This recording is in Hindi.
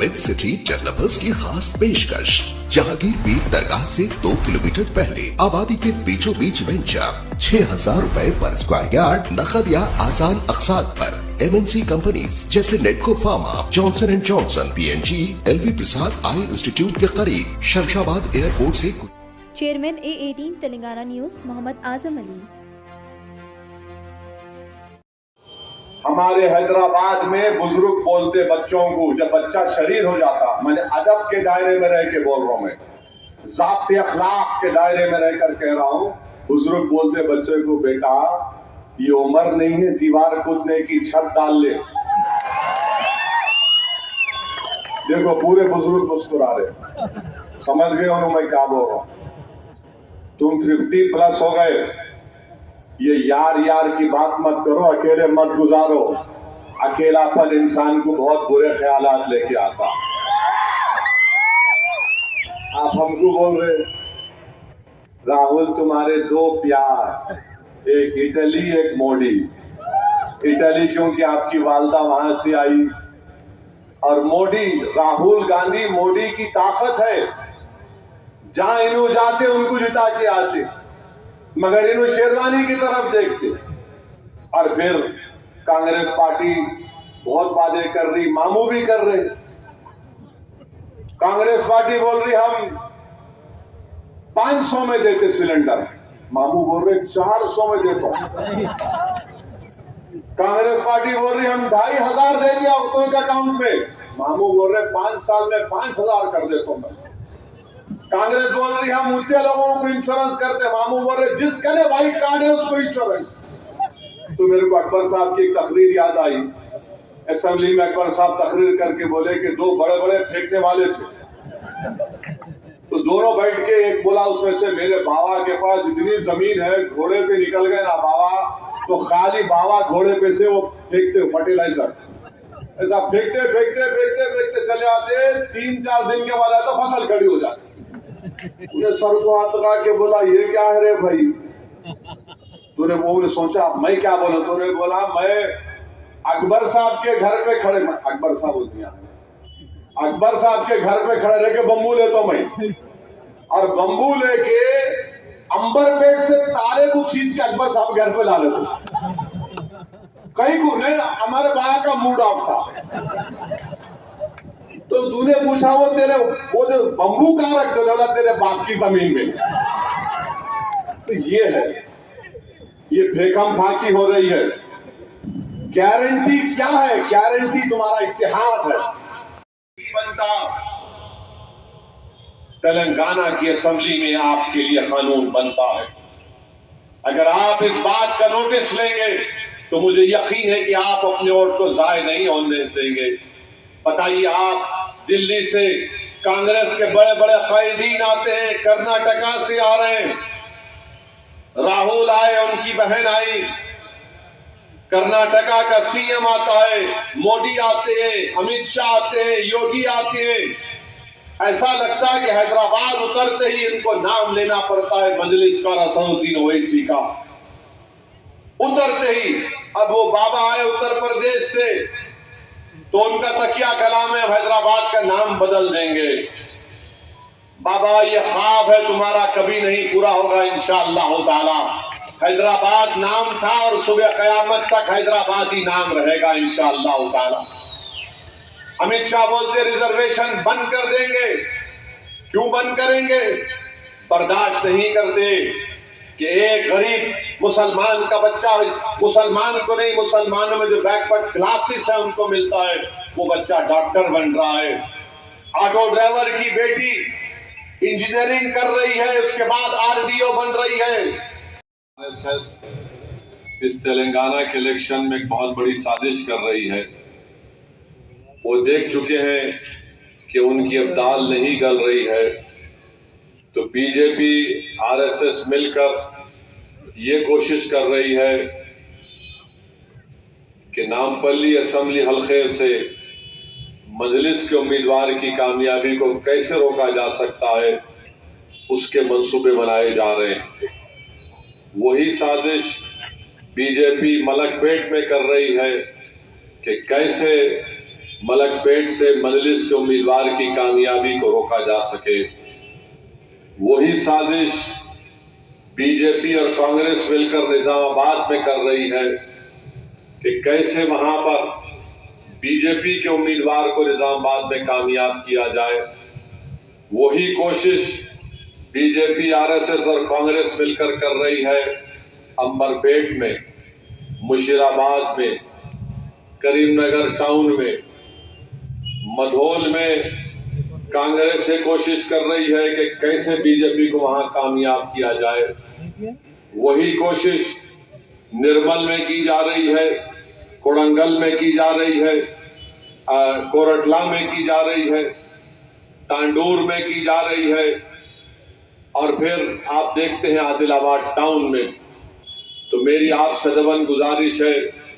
विद सिटी डेवलपर्स की खास पेशकश। जहांगीर पीर दरगाह से 2 किलोमीटर पहले आबादी के बीचों बीच वेंचर 6,000 रुपए पर स्क्वायर यार्ड, नकद या आसान अक़सात पर। MNC कंपनीज जैसे Natco pharma, Johnson and Johnson, PNG, LV Prasad eye institute के करीब, शमशाबाद एयरपोर्ट से। Chairman A18 Telangana news Mohammed Azam Ali. हमारे हैदराबाद में बुजुर्ग बोलते बच्चों को, जब बच्चा शरीर हो जाता, मैंने अदब के दायरे में रह के बोल रहा हूं, मैं ज़ाब्ते अखलाक के दायरे में रहकर कह रहा हूं, बुजुर्ग बोलते बच्चे को, बेटा ये उम्र नहीं है दीवार कूदने की, छत डाल ले। देखो पूरे बुजुर्ग मुस्कुरा रहे, समझ गए उन्होंने मैं क्या बोल रहा हूं। तुम 50+ हो गए, ये यार यार की बात मत करो, अकेले मत गुजारो। अकेलापन इंसान को बहुत बुरे ख्यालात लेके आता। आप हमको बोल रहे राहुल तुम्हारे 2 प्यार, एक इटली एक मोदी। इटली क्योंकि आपकी वालदा वहां से आई, और मोदी राहुल गांधी मोदी की ताकत है, जहां इन्हों जाते उनको जिता के आते, मगर इन्हों शेरवानी की तरफ देखते। और फिर कांग्रेस पार्टी बहुत वादे कर रही, मामू भी कर रहे। कांग्रेस पार्टी बोल रही हम 500 में देते सिलेंडर, मामू बोल रहे 400 में देता। कांग्रेस पार्टी बोल रही हम 2,500 दे दिया औरतों के अकाउंट में, मामू बोल रहे 5 साल में 5,000 कर देता हूं मैं। कांग्रेस बोल रही हम ऊंचे लोगों को इंश्योरेंस करते, मामू बोल रहे जिसका ने व्हाइट कार्ड है उसको इंश्योरेंस। तो मेरे को अकबर साहब की एक तकरीर याद आई। असेंबली में अकबर साहब तकरीर करके बोले कि 2 बड़े बड़े फेंकने वाले थे, तो दोनों बैठ के एक बोला उसमें से, मेरे बाबा के पास इतनी जमीन है, घोड़े पे निकल गए ना बाबा, तो खाली बाबा घोड़े पे से वो फेंकते फर्टिलाइजर, ऐसा फेंकते फेंकते फेंकते फेंकते चले आते, 3-4 दिन के बाद तो फसल खड़ी हो जाती। उन्हें सर को हाथ लगा के बोला ये क्या है रे भाई? तूने वो सोचा मैं क्या बोला, तूने बोला मैं अकबर साहब के घर पे खड़े, अकबर साहब बोल दिया, अकबर साहब के घर पे खड़े रह के बम्बू लेता मैं, और बम्बू लेके अंबरपेट से तारे को खींच के अकबर साहब घर पे ला लेते। कहीं को नहीं, हमारे बाया का मूड ऑफ था। तो तूने पूछा वो तेरे वो जो बम्बू कहां रखते हो, तेरे बाप की जमीन में। तो ये है, ये फेकम फाकी हो रही है। गारंटी क्या है? गारंटी तुम्हारा इत्तेहाद है। बनता तेलंगाना की असेंबली में आपके लिए कानून बनता है। अगर आप इस बात का नोटिस लेंगे तो मुझे यकीन है कि आप अपने वोट को जाय नहीं होने देंगे। बताइए, आप दिल्ली से कांग्रेस के बड़े बड़े कायदीन आते हैं, कर्नाटका से आ रहे हैं, राहुल आए, उनकी बहन आई, कर्नाटका का CM आता है, मोदी आते हैं, अमित शाह आते हैं, योगी आते हैं। ऐसा लगता है कि हैदराबाद उतरते ही इनको नाम लेना पड़ता है मजलिस का असदुद्दीन ओवैसी का। उतरते ही अब वो बाबा आए उत्तर प्रदेश से, तो उनका तकिया कलाम है हैदराबाद का नाम बदल देंगे। बाबा ये ख्वाब है तुम्हारा, कभी नहीं पूरा होगा इंशाअल्लाह ताला। हैदराबाद नाम था और सुबह कयामत तक हैदराबाद ही नाम रहेगा इंशाअल्लाह ताला। अमित शाह बोलते रिजर्वेशन बंद कर देंगे। क्यों बंद करेंगे? बर्दाश्त नहीं करते कि एक गरीब मुसलमान का बच्चा, मुसलमान को नहीं, मुसलमानों में जो बैकवर्ड क्लासेस है उनको मिलता है, वो बच्चा डॉक्टर बन रहा है। ऑटो ड्राइवर की बेटी इंजीनियरिंग कर रही है, उसके बाद RDO बन रही है। आरएसएस इस तेलंगाना के इलेक्शन में एक बहुत बड़ी साजिश कर रही है। वो देख चुके हैं कि उनकी अब दाल नहीं गल रही है, तो बीजेपी RSS मिलकर ये कोशिश कर रही है कि नामपल्ली असेंबली हल्के से मजलिस के उम्मीदवार की कामयाबी को कैसे रोका जा सकता है, उसके मंसूबे बनाए जा रहे हैं। वही साजिश बीजेपी मलकपेट में कर रही है कि कैसे मलकपेट से मजलिस के उम्मीदवार की कामयाबी को रोका जा सके। वही साजिश बीजेपी और कांग्रेस मिलकर निजामाबाद में कर रही है कि कैसे वहां पर बीजेपी के उम्मीदवार को निजामाबाद में कामयाब किया जाए। वही कोशिश बीजेपी, आरएसएस और कांग्रेस मिलकर कर रही है अंबरपेट में, मुशीराबाद में, करीमनगर टाउन में, मधोल में। कांग्रेस ये कोशिश कर रही है कि कैसे बीजेपी को वहां कामयाब किया जाए। वही कोशिश निर्मल में की जा रही है, कोड़ंगल में की जा रही है, कोरटला में की जा रही है, तांडूर में की जा रही है, और फिर आप देखते हैं आदिलाबाद टाउन में। तो मेरी आप सजवन गुजारिश है